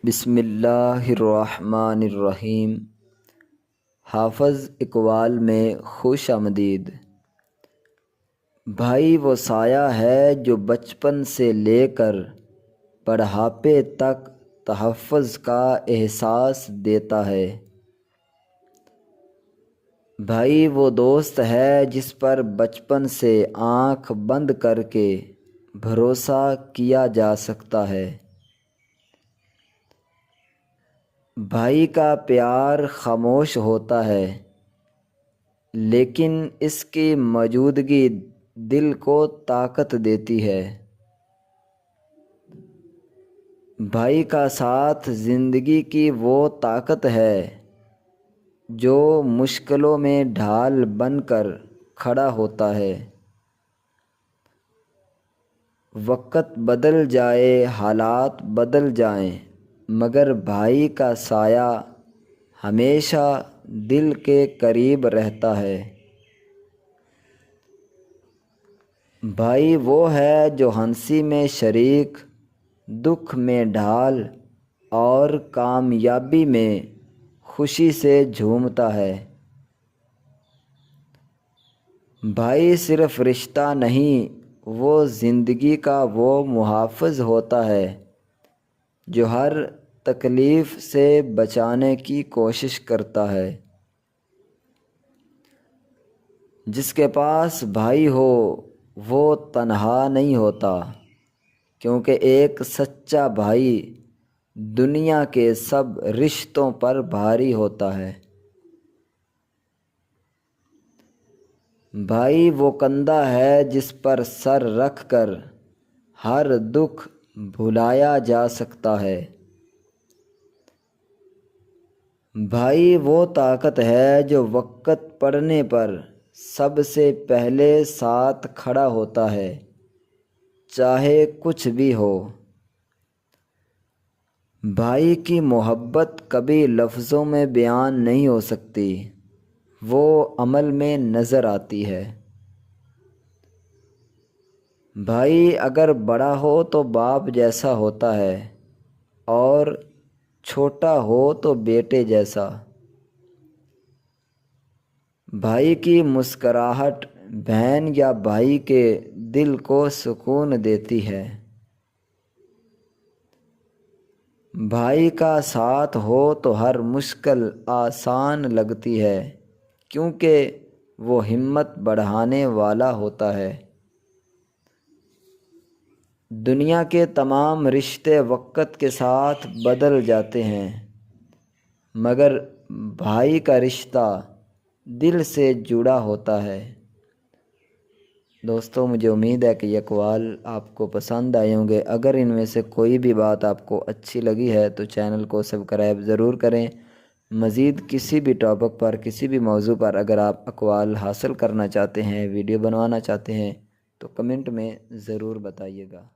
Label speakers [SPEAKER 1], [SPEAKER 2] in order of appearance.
[SPEAKER 1] بسم اللہ الرحمن الرحیم۔ حافظ اقبال میں خوش آمدید۔ بھائی وہ سایہ ہے جو بچپن سے لے کر بڑھاپے تک تحفظ کا احساس دیتا ہے۔ بھائی وہ دوست ہے جس پر بچپن سے آنکھ بند کر کے بھروسہ کیا جا سکتا ہے۔ بھائی کا پیار خاموش ہوتا ہے لیکن اس کی موجودگی دل کو طاقت دیتی ہے۔ بھائی کا ساتھ زندگی کی وہ طاقت ہے جو مشکلوں میں ڈھال بن کر کھڑا ہوتا ہے۔ وقت بدل جائے، حالات بدل جائیں، مگر بھائی کا سایہ ہمیشہ دل کے قریب رہتا ہے۔ بھائی وہ ہے جو ہنسی میں شریک، دکھ میں ڈھال اور کامیابی میں خوشی سے جھومتا ہے۔ بھائی صرف رشتہ نہیں، وہ زندگی کا وہ محافظ ہوتا ہے جو ہر تکلیف سے بچانے کی کوشش کرتا ہے۔ جس کے پاس بھائی ہو وہ تنہا نہیں ہوتا، کیونکہ ایک سچا بھائی دنیا کے سب رشتوں پر بھاری ہوتا ہے۔ بھائی وہ کندھا ہے جس پر سر رکھ کر ہر دکھ بھلایا جا سکتا ہے۔ بھائی وہ طاقت ہے جو وقت پڑنے پر سب سے پہلے ساتھ کھڑا ہوتا ہے، چاہے کچھ بھی ہو۔ بھائی کی محبت کبھی لفظوں میں بیان نہیں ہو سکتی، وہ عمل میں نظر آتی ہے۔ بھائی اگر بڑا ہو تو باپ جیسا ہوتا ہے اور چھوٹا ہو تو بیٹے جیسا۔ بھائی کی مسکراہٹ بہن یا بھائی کے دل کو سکون دیتی ہے۔ بھائی کا ساتھ ہو تو ہر مشکل آسان لگتی ہے، کیونکہ وہ ہمت بڑھانے والا ہوتا ہے۔ دنیا کے تمام رشتے وقت کے ساتھ بدل جاتے ہیں، مگر بھائی کا رشتہ دل سے جڑا ہوتا ہے۔ دوستو مجھے امید ہے کہ یہ اقوال آپ کو پسند آئے ہوں گے۔ اگر ان میں سے کوئی بھی بات آپ کو اچھی لگی ہے تو چینل کو سبسکرائب ضرور کریں۔ مزید کسی بھی ٹاپک پر، کسی بھی موضوع پر اگر آپ اقوال حاصل کرنا چاہتے ہیں، ویڈیو بنوانا چاہتے ہیں تو کمنٹ میں ضرور بتائیے گا۔